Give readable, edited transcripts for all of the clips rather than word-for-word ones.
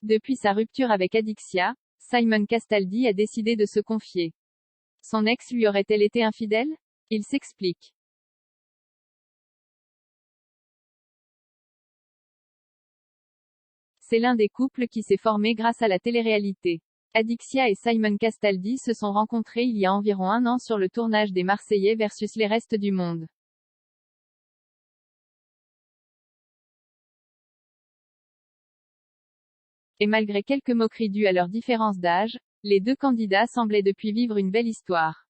Depuis sa rupture avec Adixia, Simon Castaldi a décidé de se confier. Son ex lui aurait-elle été infidèle? Il s'explique. C'est l'un des couples qui s'est formé grâce à la télé-réalité. Adixia et Simon Castaldi se sont rencontrés il y a environ un an sur le tournage des Marseillais versus les restes du monde. Et malgré quelques moqueries dues à leur différence d'âge, les deux candidats semblaient depuis vivre une belle histoire.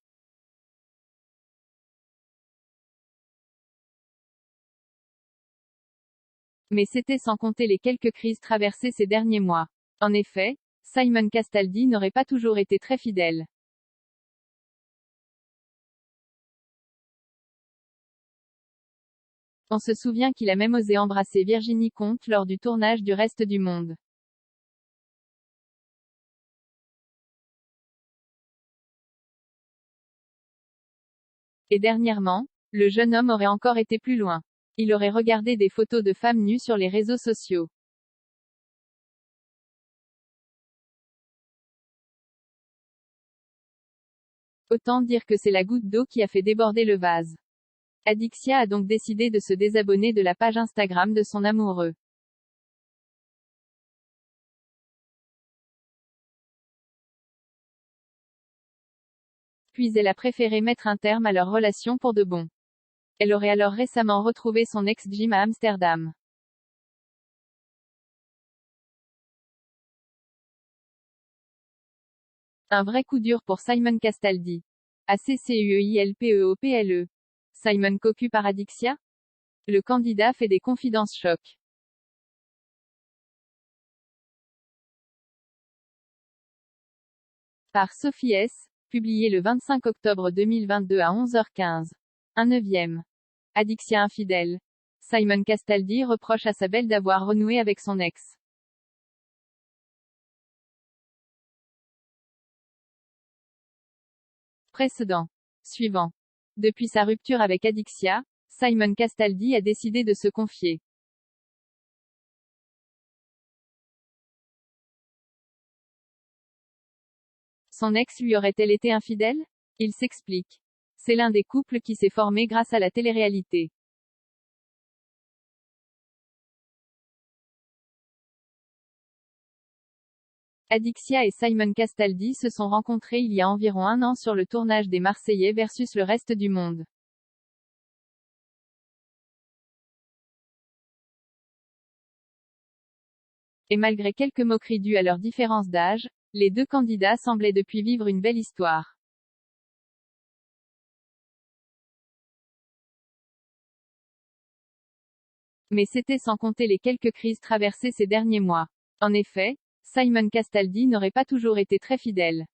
Mais c'était sans compter les quelques crises traversées ces derniers mois. En effet, Simon Castaldi n'aurait pas toujours été très fidèle. On se souvient qu'il a même osé embrasser Virginie Comte lors du tournage du Reste du monde. Et dernièrement, le jeune homme aurait encore été plus loin. Il aurait regardé des photos de femmes nues sur les réseaux sociaux. Autant dire que c'est la goutte d'eau qui a fait déborder le vase. Adixia a donc décidé de se désabonner de la page Instagram de son amoureux. Puis elle a préféré mettre un terme à leur relation pour de bon. Elle aurait alors récemment retrouvé son ex Jim à Amsterdam. Un vrai coup dur pour Simon Castaldi. ACCUEILPEOPLE. Simon cocu par Adixia? Le candidat fait des confidences choc. Par Sophie S., publié le 25 octobre 2022 à 11h15. Un neuvième. Adixia infidèle. Simon Castaldi reproche à sa belle d'avoir renoué avec son ex. Précédent. Suivant. Depuis sa rupture avec Adixia, Simon Castaldi a décidé de se confier. Son ex lui aurait-elle été infidèle? Il s'explique. C'est l'un des couples qui s'est formé grâce à la télé-réalité. Adixia et Simon Castaldi se sont rencontrés il y a environ un an sur le tournage des Marseillais versus le reste du monde. Et malgré quelques moqueries dues à leur différence d'âge, les deux candidats semblaient depuis vivre une belle histoire. Mais c'était sans compter les quelques crises traversées ces derniers mois. En effet, Simon Castaldi n'aurait pas toujours été très fidèle.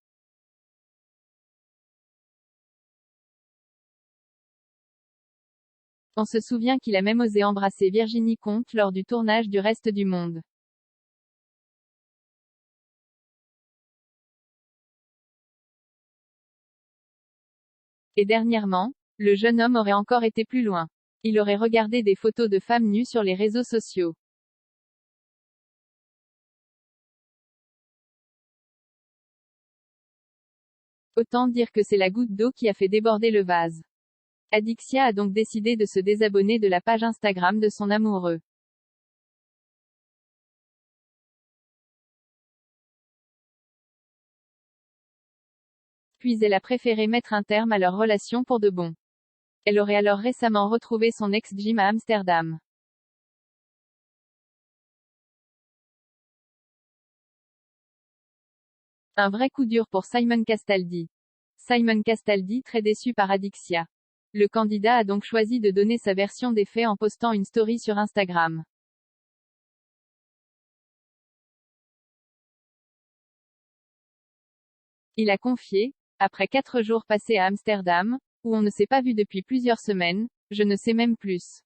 On se souvient qu'il a même osé embrasser Virginie Comte lors du tournage du Reste du monde. Et dernièrement, le jeune homme aurait encore été plus loin. Il aurait regardé des photos de femmes nues sur les réseaux sociaux. Autant dire que c'est la goutte d'eau qui a fait déborder le vase. Adixia a donc décidé de se désabonner de la page Instagram de son amoureux. Puis elle a préféré mettre un terme à leur relation pour de bon. Elle aurait alors récemment retrouvé son ex Jim à Amsterdam. Un vrai coup dur pour Simon Castaldi. Simon Castaldi très déçu par Adixia. Le candidat a donc choisi de donner sa version des faits en postant une story sur Instagram. Il a confié, après 4 jours passés à Amsterdam, où on ne s'est pas vu depuis plusieurs semaines, je ne sais même plus.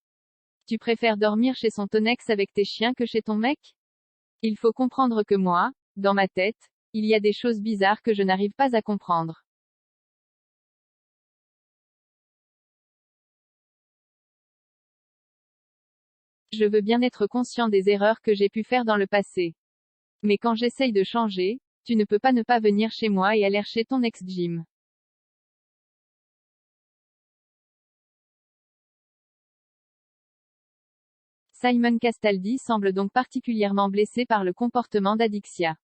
Tu préfères dormir chez ton ex avec tes chiens que chez ton mec? Il faut comprendre que moi, dans ma tête, il y a des choses bizarres que je n'arrive pas à comprendre. Je veux bien être conscient des erreurs que j'ai pu faire dans le passé. Mais quand j'essaye de changer, tu ne peux pas ne pas venir chez moi et aller chez ton ex-Jim. Simon Castaldi semble donc particulièrement blessé par le comportement d'Adixia.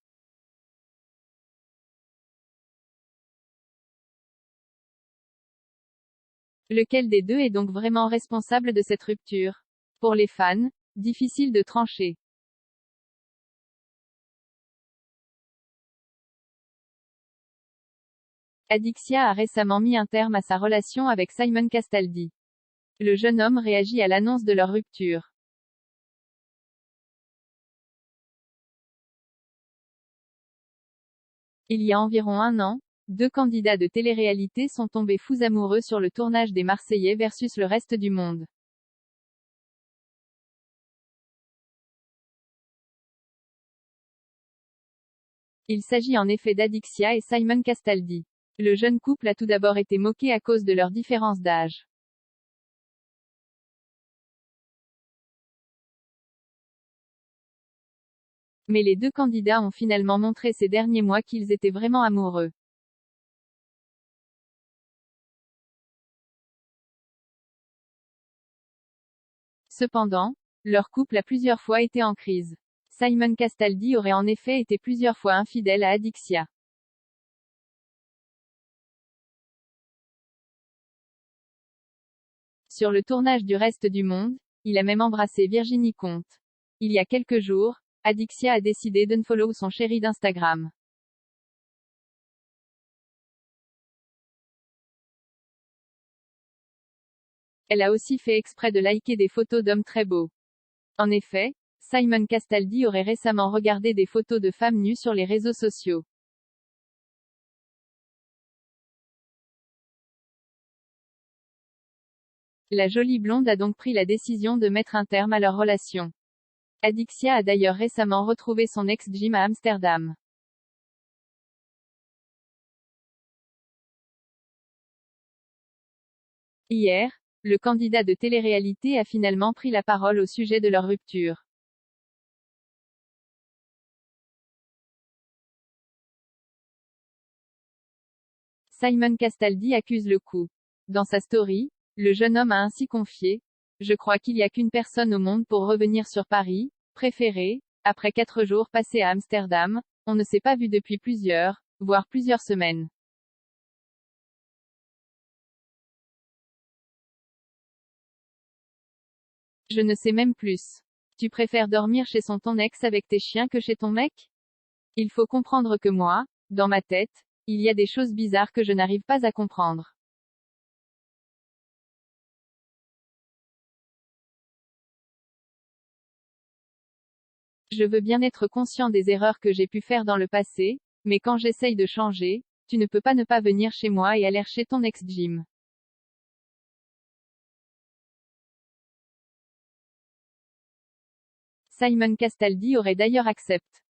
Lequel des deux est donc vraiment responsable de cette rupture? Pour les fans, difficile de trancher. Adixia a récemment mis un terme à sa relation avec Simon Castaldi. Le jeune homme réagit à l'annonce de leur rupture. Il y a environ un an, deux candidats de télé-réalité sont tombés fous amoureux sur le tournage des Marseillais versus le reste du monde. Il s'agit en effet d'Adixia et Simon Castaldi. Le jeune couple a tout d'abord été moqué à cause de leur différence d'âge. Mais les deux candidats ont finalement montré ces derniers mois qu'ils étaient vraiment amoureux. Cependant, leur couple a plusieurs fois été en crise. Simon Castaldi aurait en effet été plusieurs fois infidèle à Adixia. Sur le tournage du reste du monde, il a même embrassé Virginie Comte. Il y a quelques jours, Adixia a décidé d'unfollow son chéri d'Instagram. Elle a aussi fait exprès de liker des photos d'hommes très beaux. En effet, Simon Castaldi aurait récemment regardé des photos de femmes nues sur les réseaux sociaux. La jolie blonde a donc pris la décision de mettre un terme à leur relation. Adixia a d'ailleurs récemment retrouvé son ex-Jim à Amsterdam. Hier, le candidat de télé-réalité a finalement pris la parole au sujet de leur rupture. Simon Castaldi accuse le coup. Dans sa story, le jeune homme a ainsi confié: Je crois qu'il n'y a qu'une personne au monde pour revenir sur Paris, préférée, après 4 jours passés à Amsterdam, on ne s'est pas vu depuis plusieurs, voire plusieurs semaines. Je ne sais même plus. Tu préfères dormir chez ton ex avec tes chiens que chez ton mec? Il faut comprendre que moi, dans ma tête, il y a des choses bizarres que je n'arrive pas à comprendre. Je veux bien être conscient des erreurs que j'ai pu faire dans le passé, mais quand j'essaye de changer, tu ne peux pas ne pas venir chez moi et aller chez ton ex-Jim. Simon Castaldi aurait d'ailleurs accepté